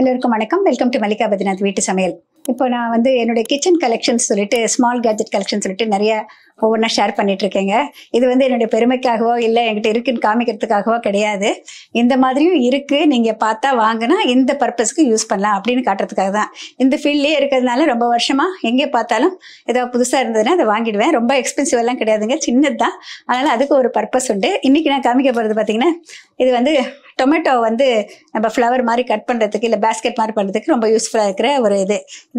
எல்லோருக்கும் வணக்கம். Welcome to Mallika Badrinath வீட்டு சமையல். இப்போ நான் வந்து என்னுடைய கிச்சன் கலெக்ஷன்ஸ் சொல்லிட்டு ஸ்மால் கேஜெட் கலெக்ஷன் சொல்லிட்டு நிறைய ஒவ்வொன்றா ஷேர் பண்ணிட்டு இருக்கேங்க. இது வந்து என்னுடைய பெருமைக்காகவோ இல்லை என்கிட்ட இருக்குன்னு காமிக்கிறதுக்காகவோ கிடையாது. இந்த மாதிரியும் இருக்கு, நீங்க பார்த்தா வாங்கினா இந்த பர்பஸ்க்கு யூஸ் பண்ணலாம் அப்படின்னு காட்டுறதுக்காக தான். இந்த ஃபீல்ட்லேயே இருக்கிறதுனால ரொம்ப வருஷமா எங்கே பார்த்தாலும் ஏதாவது புதுசாக இருந்ததுன்னா அதை வாங்கிடுவேன். ரொம்ப எக்ஸ்பென்சிவ் எல்லாம் கிடையாதுங்க, சின்னது தான். அதனால அதுக்கு ஒரு பர்பஸ் உண்டு. இன்னைக்கு நான் காமிக்க போகிறது பார்த்தீங்கன்னா, இது வந்து டொமேட்டோ வந்து நம்ம ஃப்ளவர் மாதிரி கட் பண்ணுறதுக்கு இல்லை பேஸ்கெட் மாதிரி பண்ணுறதுக்கு ரொம்ப யூஸ்ஃபுல்லாக இருக்கிற ஒரு இது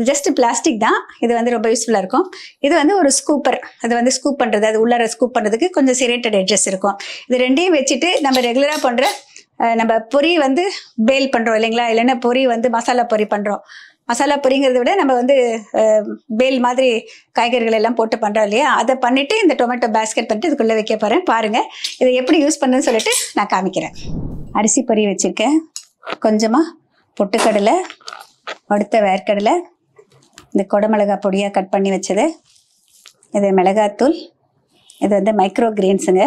ஜஸ்ட் பிளாஸ்டிக் தான். இது வந்து ரொம்ப யூஸ்ஃபுல்லாக இருக்கும். இது வந்து ஒரு ஸ்கூப்பர், அது வந்து ஸ்கூப் பண்ணுறது, அது உள்ளார ஸ்கூப் பண்ணுறதுக்கு கொஞ்சம் சிரேட்டட் எட்ஜஸ் இருக்கும். இது ரெண்டையும் வச்சுட்டு நம்ம ரெகுலராக பண்ணுற நம்ம பொரி வந்து பேல் பண்ணுறோம் இல்லைங்களா, இல்லைன்னா பொரி வந்து மசாலா பொரி பண்ணுறோம். மசாலா பொரிங்கிறத விட நம்ம வந்து பேல் மாதிரி காய்கறிகள் எல்லாம் போட்டு பண்ணுறோம் இல்லையா, அதை பண்ணிவிட்டு இந்த டொமேட்டோ பேஸ்கெட் பண்ணிட்டு இதுக்குள்ளே வைக்க போகிறேன். பாருங்கள் இதை எப்படி யூஸ் பண்ணுன்னு சொல்லிட்டு நான் காமிக்கிறேன். அரிசி பொரி வச்சுருக்கேன், கொஞ்சமாக பொட்டுக்கடலை, அடுத்த வேர்க்கடலை, இந்த கொடமிளகா பொடியாக கட் பண்ணி வச்சது, இது மிளகாத்தூள், இது வந்து மைக்ரோ கிரீன்ஸுங்க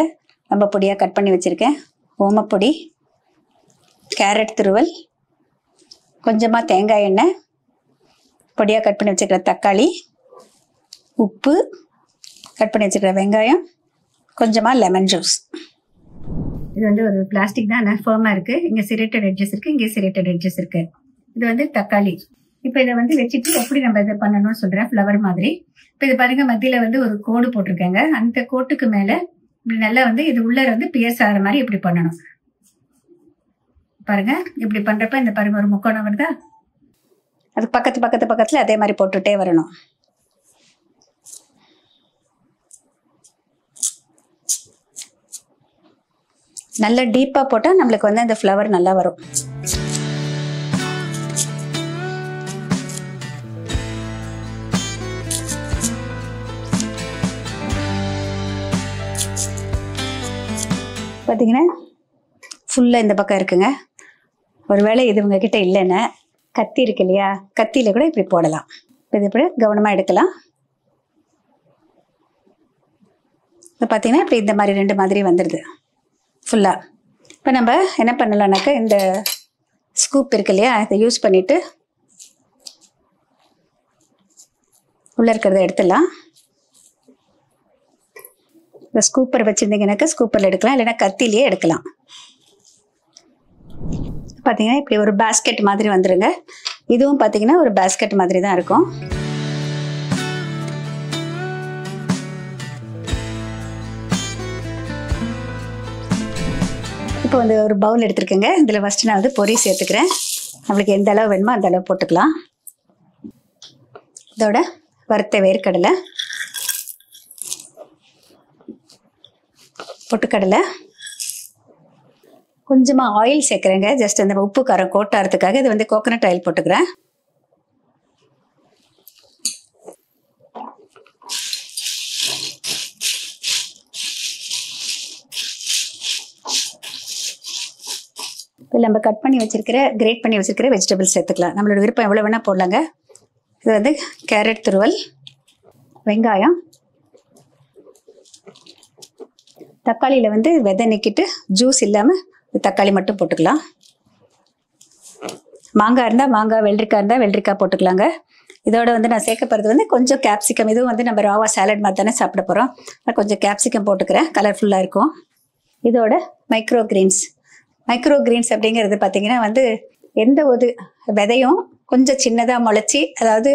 ரொம்ப பொடியாக கட் பண்ணி வச்சுருக்கேன், ஓமப்பொடி, கேரட் துருவல், கொஞ்சமாக தேங்காய் எண்ணெய், பொடியாக கட் பண்ணி வச்சுருக்கிற தக்காளி, உப்பு, கட் பண்ணி வச்சுருக்கிற வெங்காயம், கொஞ்சமாக லெமன் ஜூஸ். இது வந்து ஒரு பிளாஸ்டிக் தான், ஆனால் ஃபர்மாக இருக்குது. இங்கே சிரேட்டட் எட்ஜஸ் இருக்குது, இங்கே சிரேட்டட் எட்ஜஸ் இருக்குது. இது வந்து தக்காளி. இப்போ இதை வந்து வச்சுட்டு எப்படி நம்ம இதை பண்ணணும்னு சொல்கிறேன், ஃப்ளவர் மாதிரி. இப்போ இது பாருங்க, மத்தியில் வந்து ஒரு கோடு போட்டிருக்கேங்க. அந்த கோட்டுக்கு மேலே இப்படி நல்லா வந்து இது உள்ளே வந்து பியர்ஸ் ஆகிற மாதிரி இப்படி பண்ணணும். பாருங்க இப்படி பண்ணுறப்ப இந்த பாருங்க ஒரு முக்கோணம் வருதா, அது பக்கத்தில் அதே மாதிரி போட்டுகிட்டே வரணும். நல்லா டீப்பாக போட்டால் நம்மளுக்கு வந்து அந்த ஃப்ளவர் நல்லா வரும். பார்த்தீங்கன்னா ஃபுல்லாக இந்த பக்கம் இருக்குங்க. ஒருவேளை இது உங்ககிட்ட இல்லைன்னா கத்தி இருக்கு இல்லையா, கத்தியில் கூட இப்படி போடலாம். இது இப்படி கவனமாக எடுக்கலாம். இப்போ பார்த்தீங்கன்னா இப்படி இந்த மாதிரி ரெண்டு மாதிரி வந்துடுது ஃபுல்லாக. இப்போ நம்ம என்ன பண்ணலாம்னாக்கா, இந்த ஸ்கூப் இருக்கு இல்லையா, இதை யூஸ் பண்ணிவிட்டு உள்ளே இருக்கிறத எடுத்துடலாம். இந்த ஸ்கூப்பர் வச்சுருந்தீங்கன்னாக்கா ஸ்கூப்பரில் எடுக்கலாம், இல்லைன்னா கத்திலேயே எடுக்கலாம். பார்த்தீங்கன்னா இப்படி ஒரு பேஸ்கெட் மாதிரி வந்துடுங்க. இதுவும் பார்த்தீங்கன்னா ஒரு பேஸ்கெட் மாதிரி தான் இருக்கும். இப்போ வந்து ஒரு பவுல் எடுத்துருக்கேங்க. இதில் ஃபஸ்ட்டு நான் வந்து பொரி சேர்த்துக்கிறேன். நம்மளுக்கு எந்த அளவு வேணுமோ அந்த அளவு போட்டுக்கலாம். இதோட வறுத்த வேர்க்கடலை, பொட்டுக்கடலை, கொஞ்சமாக ஆயில் சேர்க்குறேங்க. ஜஸ்ட் அந்த உப்பு காரம் கோட்டாகிறதுக்காக. இது வந்து கோகனட் ஆயில் போட்டுக்கிறேன். இப்போ நம்ம கட் பண்ணி வச்சுருக்கிற கிரேட் பண்ணி வச்சுருக்கிற வெஜிடபிள்ஸ் சேர்த்துக்கலாம். நம்மளோட விருப்பம் எவ்வளோ வேணால் போடலாங்க. இது வந்து கேரட் துருவல், வெங்காயம், தக்காளியில் வந்து விதை நீக்கிட்டு ஜூஸ் இல்லாமல் தக்காளி மட்டும் போட்டுக்கலாம். மாங்காய் இருந்தால் மாங்காய், வெள்ளரிக்காய் இருந்தால் வெள்ளரிக்காய் போட்டுக்கலாங்க. இதோட வந்து நான் சேர்க்க போகிறது வந்து கொஞ்சம் கேப்சிகம். இதுவும் வந்து நம்ம ராவா சாலட் மாதிரி தானே சாப்பிட போகிறோம். நான் கொஞ்சம் கேப்சிகம் போட்டுக்கிறேன், கலர்ஃபுல்லாக இருக்கும். இதோட மைக்ரோ கிரீன்ஸ். மைக்ரோ கிரீன்ஸ் அப்படிங்கிறது பார்த்தீங்கன்னா வந்து எந்த ஒரு விதையும் கொஞ்சம் சின்னதாக முளைச்சி, அதாவது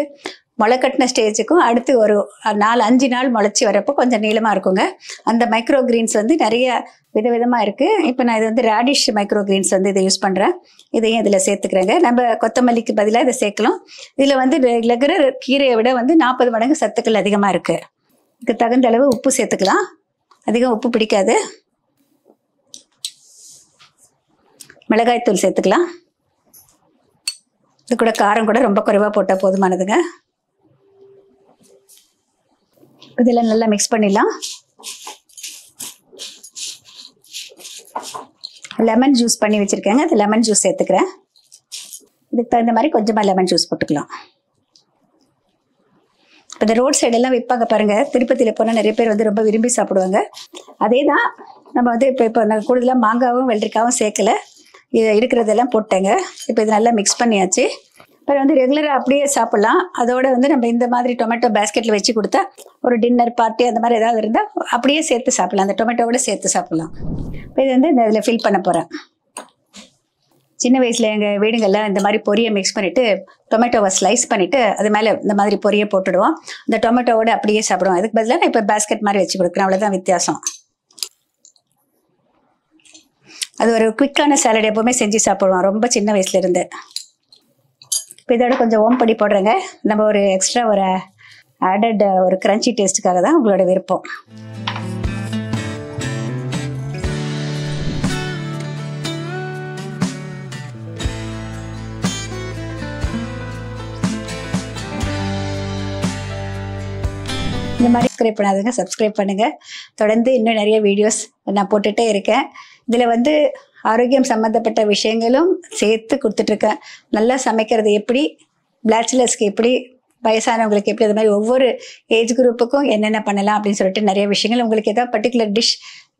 முளை கட்டின ஸ்டேஜுக்கும் அடுத்து ஒரு 4-5 நாள் முளைச்சி வரப்போ கொஞ்சம் நீளமாக இருக்குங்க. அந்த மைக்ரோ கிரீன்ஸ் வந்து நிறைய விதவிதமாக இருக்குது. இப்போ நான் இது வந்து ரேடிஷ் மைக்ரோ கிரீன்ஸ் வந்து இதை யூஸ் பண்ணுறேன். இதையும் இதில் சேர்த்துக்கிறேங்க. நம்ம கொத்தமல்லிக்கு பதிலாக இதை சேர்க்கலாம். இதில் வந்து ரெகுலர் கீரையை விட வந்து 40 மடங்கு சத்துக்கள் அதிகமாக இருக்குது. இதுக்கு தகுந்த அளவு உப்பு சேர்த்துக்கலாம். அதிகம் உப்பு பிடிக்காது. மிளகாய்த்தூள் சேர்த்துக்கலாம். இது கூட காரம் கூட ரொம்ப குறைவாக போட்டால் போதுமானதுங்க. இதெல்லாம் நல்லா மிக்ஸ் பண்ணிடலாம். லெமன் ஜூஸ் பண்ணி வச்சுருக்கேங்க, அது லெமன் ஜூஸ் சேர்த்துக்கிறேன். இதுக்கு தகுந்த மாதிரி கொஞ்சமாக லெமன் ஜூஸ் போட்டுக்கலாம். இப்போ இந்த ரோட் சைடெல்லாம் விற்பாங்க பாருங்கள், திருப்பதியில் போனால் நிறைய பேர் வந்து ரொம்ப விரும்பி சாப்பிடுவாங்க. அதே தான் நம்ம வந்து இப்போ நாங்கள் கூடுதலாக மாங்காவும் வெள்ளரிக்காவும் சேர்க்கலை. இதை இருக்கிறதெல்லாம் போட்டேங்க. இப்போ இது நல்லா மிக்ஸ் பண்ணியாச்சு. அப்புறம் வந்து ரெகுலராக அப்படியே சாப்பிட்லாம். அதோட வந்து நம்ம இந்த மாதிரி டொமேட்டோ பேஸ்கெட்டில் வச்சு கொடுத்தா ஒரு டின்னர் பார்ட்டி அந்த மாதிரி ஏதாவது இருந்தால் அப்படியே சேர்த்து சாப்பிட்லாம். அந்த டொமேட்டோவோட சேர்த்து சாப்பிட்லாம். இப்போ இது வந்து இந்த இதில் ஃபில் பண்ண போகிறேன். சின்ன வயசில் எங்கள் வீடுங்களில் இந்த மாதிரி பொரியை மிக்ஸ் பண்ணிவிட்டு டொமேட்டோவை ஸ்லைஸ் பண்ணிவிட்டு அது மேலே இந்த மாதிரி பொரியை போட்டுடுவோம். இந்த டொமேட்டோவோட அப்படியே சாப்பிடுவோம். அதுக்கு பதிலாக நான் இப்போ பேஸ்கெட் மாதிரி வச்சு கொடுக்குறேன். அவ்வளோதான் வித்தியாசம். அது ஒரு குயிக்கான சாலட் எப்போவுமே செஞ்சு சாப்பிடுவோம் ரொம்ப சின்ன வயசுலேருந்து. இப்போ இதோட கொஞ்சம் ஓம்பொடி போடுறேங்க. நம்ம ஒரு எக்ஸ்ட்ரா ஒரு ஆடட் ஒரு கிரன்ச்சி டேஸ்ட்டுக்காக தான் உங்களோட விருப்பம். இந்த மாதிரி சப்ஸ்கிரைப் பண்ணாதுங்க, சப்ஸ்கிரைப் பண்ணுங்கள். தொடர்ந்து இன்னும் நிறைய வீடியோஸ் நான் போட்டுகிட்டே இருக்கேன். இதில் வந்து ஆரோக்கியம் சம்மந்தப்பட்ட விஷயங்களும் சேர்த்து கொடுத்துட்ருக்கேன். நல்லா சமைக்கிறது எப்படி, பேச்சுலர்ஸ்க்கு எப்படி, வயசானவங்களுக்கு எப்படி, அது மாதிரி ஒவ்வொரு ஏஜ் குரூப்புக்கும் என்னென்ன பண்ணலாம் அப்படின்னு சொல்லிட்டு நிறைய விஷயங்கள். உங்களுக்கு ஏதாவது பர்டிகுலர் டிஷ்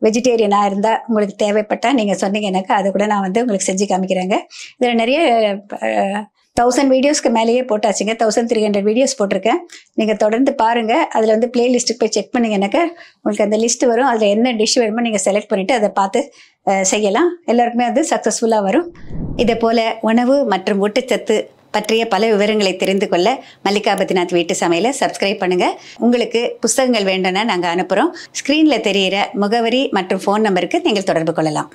வெஜிடேரியனாக இருந்தால் உங்களுக்கு தேவைப்பட்டால் நீங்கள் சொன்னீங்கன்னாக்கா அதை கூட நான் வந்து உங்களுக்கு செஞ்சு காமிக்கிறேங்க. இதில் நிறைய 1000 வீடியோஸ்க்கு மேலேயே போட்டாச்சுங்க. 1300 வீடியோஸ் போட்டிருக்கேன். நீங்கள் தொடர்ந்து பாருங்கள். அதில் வந்து பிளேலிஸ்ட்டுக்கு போய் செக் பண்ணிங்கன்னாக்கா உங்களுக்கு அந்த லிஸ்ட்டு வரும். அதில் என்ன டிஷ் வேணுமோ நீங்கள் செலக்ட் பண்ணிவிட்டு அதை பார்த்து செய்யலாம். எல்லாருக்குமே அது சக்ஸஸ்ஃபுல்லாக வரும். இதே போல் உணவு மற்றும் ஊட்டச்சத்து பற்றிய பல விவரங்களை தெரிந்து கொள்ள மல்லிகா பத்ரிநாத் வீட்டு சமையலை சப்ஸ்கிரைப் பண்ணுங்கள். உங்களுக்கு புத்தகங்கள் வேண்டும்னா நாங்கள் அனுப்புகிறோம். ஸ்க்ரீனில் தெரிகிற முகவரி மற்றும் ஃபோன் நம்பருக்கு நீங்கள் தொடர்பு கொள்ளலாம்.